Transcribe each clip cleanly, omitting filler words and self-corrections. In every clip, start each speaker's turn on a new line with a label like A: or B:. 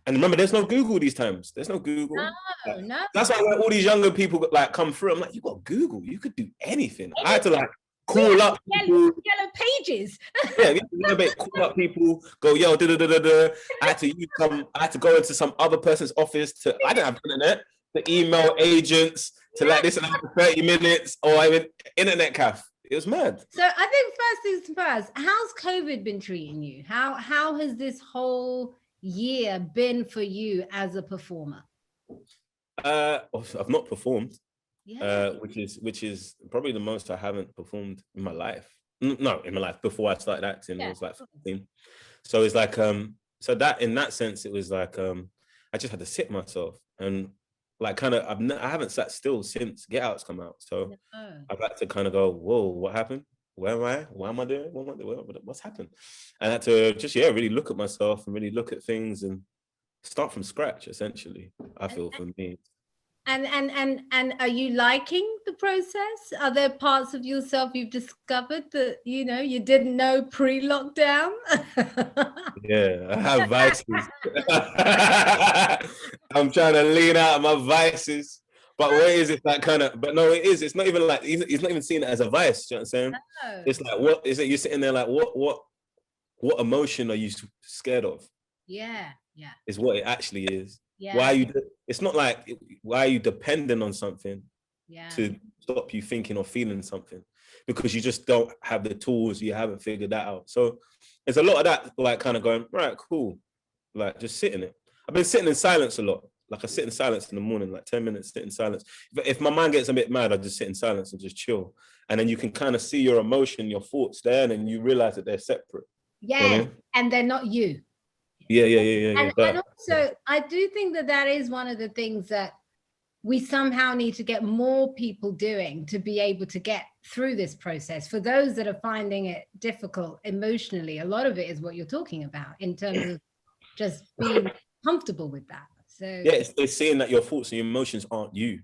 A: And remember, there's no Google these times. There's no Google.
B: No.
A: That's why when all these younger people like come through, I'm like, you got Google. You could do anything. I had to like call up people.
B: Yellow pages.
A: Call up people. Go, yo, da da da da da. I had to go into some other person's office to. I didn't have internet. To email agents to like this and for 30 minutes, or I mean, internet cafe. It was mad.
B: So I think first things first, how's COVID been treating you? How has this whole year been for you as a performer?
A: I've not performed,
B: yeah.
A: which is probably the most I haven't performed in my life. No, in my life before I started acting, it was like 15. So it's like so that in that sense, it was like I just had to sit myself and like kind of I haven't sat still since Get Out's come out. So I've had to kind of go, whoa, what happened? Where am I? What am I doing? What's happened? And I had to just really look at myself and really look at things and start from scratch, essentially. I feel for me.
B: And are you liking the process? Are there parts of yourself you've discovered that you didn't know pre-lockdown?
A: Yeah, I have vices. I'm trying to lean out of my vices. But what is it that kind of? But no, it is. It's not even like he's not even seeing it as a vice. You know what I'm saying? No. It's like, what is it? You're sitting there like, what emotion are you scared of?
B: Yeah.
A: Is what it actually is.
B: Yeah.
A: Why are you? It's not like why are you dependent on something to stop you thinking or feeling something, because you just don't have the tools. You haven't figured that out. So there's a lot of that, like kind of going right, cool, like just sitting it. I've been sitting in silence a lot. Like I sit in silence in the morning, like 10 minutes, sit in silence. If my mind gets a bit mad, I just sit in silence and just chill. And then you can kind of see your emotion, your thoughts there, and then you realize that they're separate.
B: Yeah, you know? And they're not you.
A: Yeah.
B: And also, I do think that is one of the things that we somehow need to get more people doing to be able to get through this process. For those that are finding it difficult emotionally, a lot of it is what you're talking about in terms of just being comfortable with that. So
A: yeah, it's seeing that your thoughts and your emotions aren't you.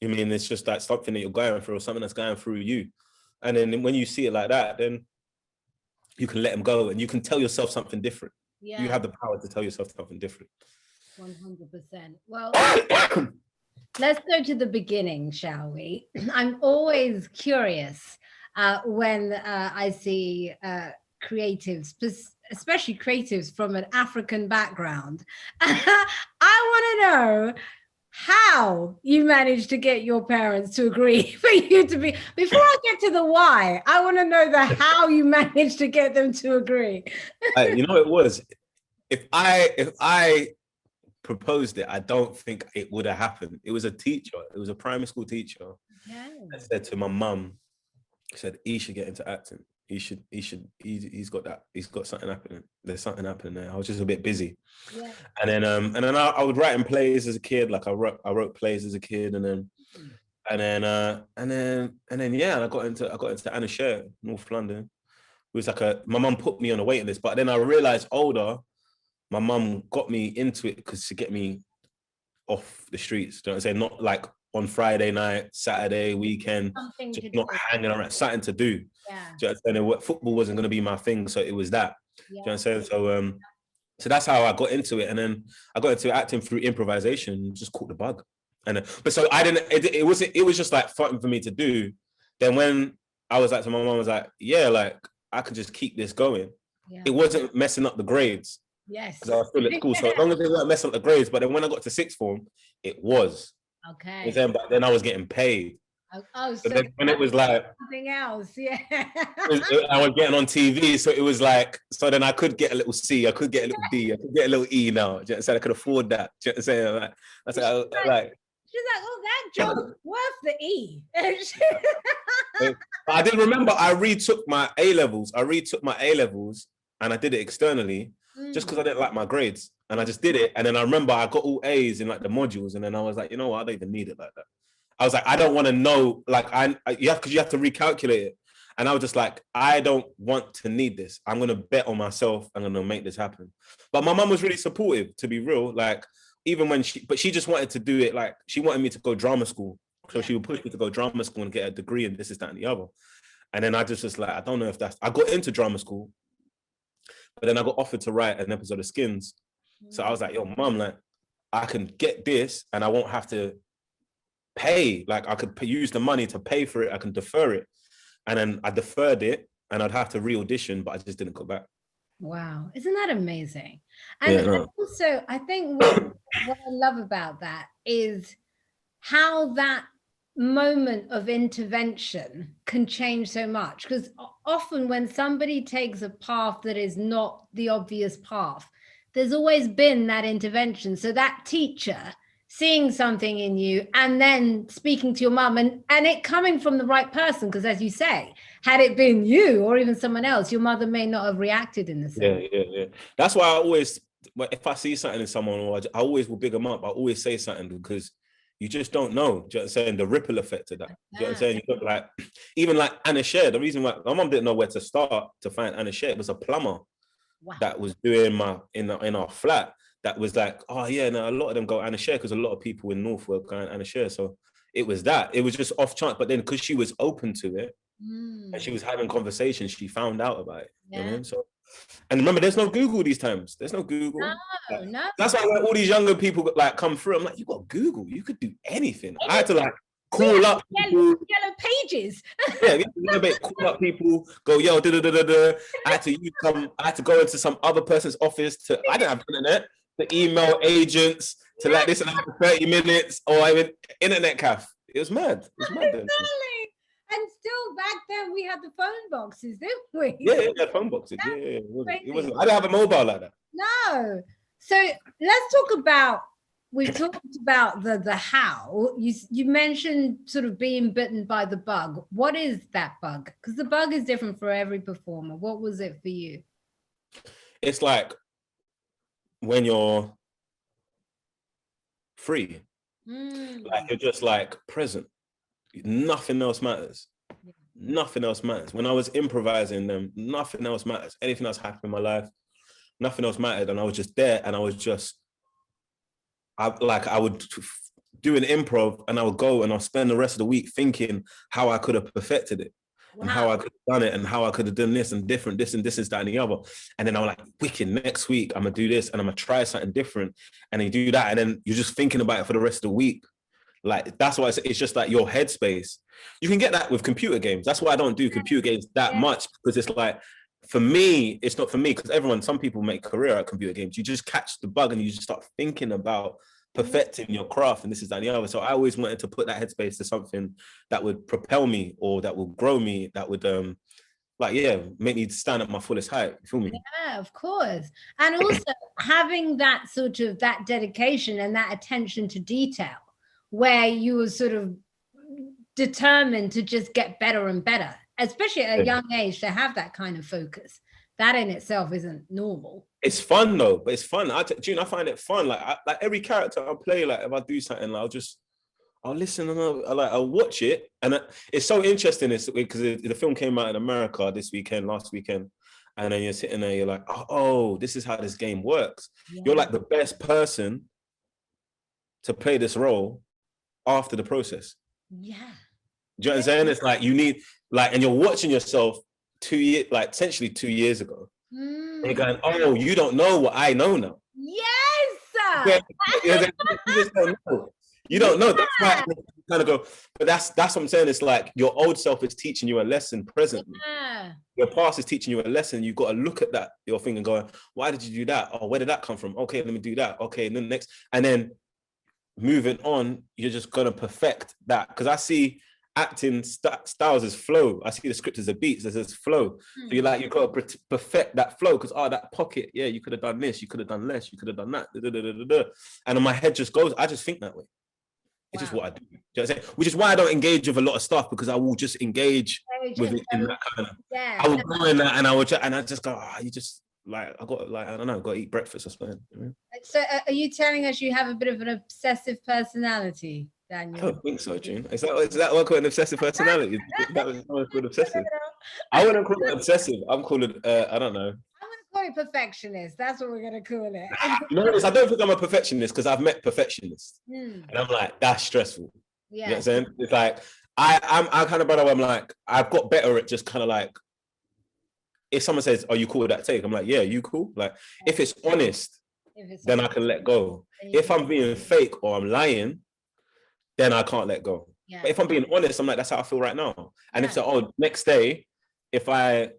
A: I mean, it's just like something that you're going through or something that's going through you. And then when you see it like that, then you can let them go and you can tell yourself something different. Yeah. You have the power to tell yourself something different.
B: 100%. Well, let's go to the beginning, shall we? I'm always curious when I see creatives, especially creatives from an African background. I want to know how you managed to get your parents to agree for you to be, before I get to the why, I want to know the how you managed to get them to agree.
A: You know, it was, if I proposed it, I don't think it would have happened. It was a teacher, it was a primary school teacher. Okay. I said to my mum, he said, he should get into acting. He's got something happening. There's something happening there. I was just a bit busy. Yeah. And then I would write in plays as a kid. Like I wrote plays as a kid, and then I got into Anna Sher, North London. It was like my mum put me on a waiting list, but then I realized older, my mum got me into it because to get me off the streets. Do you know what I'm saying? Not like on Friday night, Saturday, weekend, just not hanging around, something to do. Yeah. Do you know what I'm saying? Football wasn't going to be my thing, so it was that. Yeah. Do you know what I'm saying? So that's how I got into it, and then I got into acting through improvisation. Just caught the bug, but so I didn't. It was just like fun for me to do. Then when I was like, so my mom was like, yeah, like I could just keep this going. Yeah. It wasn't messing up the grades.
B: Yes.
A: Because I was still at school, so as long as they weren't messing up the grades. But then when I got to sixth form, it was.
B: Okay.
A: But then I was getting paid.
B: So
A: then when it was like
B: something else, yeah.
A: I was getting on TV, so it was like, so then I could get a little C, I could get a little D, I could get a little E now. So I could afford that. You know what I'm saying? She's like,
B: oh, that job's worth the E.
A: I did remember I retook my A-levels. And I did it externally just because I didn't like my grades. And I just did it. And then I remember I got all A's in like the modules. And then I was like, you know what? I don't even need it like that. I was like, I don't want to know, like, because you have to recalculate it. And I was just like, I don't want to need this. I'm going to bet on myself. I'm going to make this happen. But my mum was really supportive, to be real. Like, even when she just wanted to do it, like, she wanted me to go drama school. So she would push me to go drama school and get a degree and this, that, and the other. And then I just was like, I don't know if I got into drama school, but then I got offered to write an episode of Skins. So I was like, yo, mum, like, I can get this and I won't have to pay. Like, I could use the money to pay for it. I can defer it. And then I deferred it and I'd have to re-audition, but I just didn't go back.
B: Wow. Isn't that amazing? And
A: Yeah, no.
B: also, I think what I love about that is how that moment of intervention can change so much. Because often when somebody takes a path that is not the obvious path, there's always been that intervention. So that teacher seeing something in you and then speaking to your mum and it coming from the right person, because as you say, had it been you or even someone else, your mother may not have reacted in the same.
A: Yeah. That's why I always, if I see something in someone, or I always will big them up. I always say something because you just don't know. Do you know what I'm saying? The ripple effect of that. Do you know what I'm saying? You look like, even like Anna Sher, the reason why my mom didn't know where to start to find Anna Sher, it was a plumber that was doing in our flat. That was like, oh yeah, no, a lot of them go Anna Sher because a lot of people in North were going Anna Sher. So it was that. It was just off chance. But then because she was open to it and she was having conversations, she found out about it. You know what I mean? So, and remember, there's no Google these times. There's no Google.
B: No.
A: That's why like, all these younger people like come through. I'm like, you got Google. You could do anything. I had to like call up people.
B: Yellow pages.
A: Yeah, call up people. Go, yo, da. I had to go into some other person's office to. I didn't have internet. To email agents to like this in 30 minutes or even internet cafe. It was mad. It was mad.
B: Exactly. And still back then we had the phone boxes, didn't we?
A: Yeah, phone boxes. Yeah. It wasn't. I didn't have a mobile like that.
B: No. So let's talk about. We talked about the how. You mentioned sort of being bitten by the bug. What is that bug? Because the bug is different for every performer. What was it for you?
A: It's like when you're free, like you're just like present. Nothing else matters. Nothing else matters. When I was improvising them, nothing else matters. Anything else happened in my life, nothing else mattered. And I was just there and I was just, I would do an improv and I would go and I'll spend the rest of the week thinking how I could have perfected it. Wow. And how I could have done it and how I could have done this and different, this and this, that and the other. And then I'm like, wicked, next week I'm gonna do this and I'm gonna try something different. And then you do that and then you're just thinking about it for the rest of the week. Like, that's why it's just like your headspace. You can get that with computer games. That's why I don't do computer games that much, because it's like, for me, it's not for me, because some people make career at computer games. You just catch the bug and you just start thinking about perfecting your craft and this is that and the other. So I always wanted to put that headspace to something that would propel me or that would grow me, that would make me stand at my fullest height. You feel me?
B: Yeah, of course. And also having that sort of that dedication and that attention to detail, where you were sort of determined to just get better and better, especially at a young age, to have that kind of focus. That in itself isn't normal. It's
A: fun though, but it's fun. June, I find it fun. Like every character I play, like if I do something, like, I'll listen and I'll watch it. And it's so interesting because the film came out in America last weekend. And then you're sitting there, you're like, oh, this is how this game works. Yeah. You're like the best person to play this role after the process.
B: Yeah.
A: Do you know what I'm saying? It's like you need, like, and you're watching yourself essentially 2 years ago. And you're going, oh, you don't know what I know now.
B: Yes.
A: You just don't know. You don't know. That's why I kind of go, but that's what I'm saying. It's like your old self is teaching you a lesson presently. Yeah. Your past is teaching you a lesson. You've got to look at that, your thing, and go, why did you do that? Oh, where did that come from? Okay, let me do that. Okay, and then next. And then moving on, you're just going to perfect that. Because I see acting styles as flow. I see the script as a beat, as flow. So you've got to perfect that flow, because that pocket, yeah, you could have done this, you could have done less, you could have done that. And in my head just goes, I just think that way. It's just what I do. You know what I'm saying? Which is why I don't engage with a lot of stuff, because I will just engage with it in that kind of. Yeah. I will go in that and I just go, you just I got I don't know, got to eat breakfast or something.
B: So are you telling us you have a bit of an obsessive personality, Daniel?
A: I don't think so, June. Is that what I call an obsessive personality? That was called obsessive. I wouldn't call it obsessive. I'm calling it, I don't know.
B: Call it perfectionist. That's what we're gonna call it.
A: I don't think I'm a perfectionist, because I've met perfectionists, and I'm like, that's stressful. Yeah. You know what I'm saying? It's like I'm kind of brother where I'm like, I've got better at just kind of like, if someone says, "Are you cool with that take?" I'm like, "Yeah, you cool?" Like, if it's honest, then I can let go. If I'm being fake or I'm lying, then I can't let go.
B: Yeah.
A: But if I'm being honest, I'm like, that's how I feel right now. And if so, next day, if I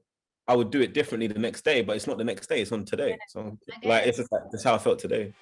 A: would do it differently the next day, but it's not the next day, it's on today. So like, it's just like, that's how I felt today.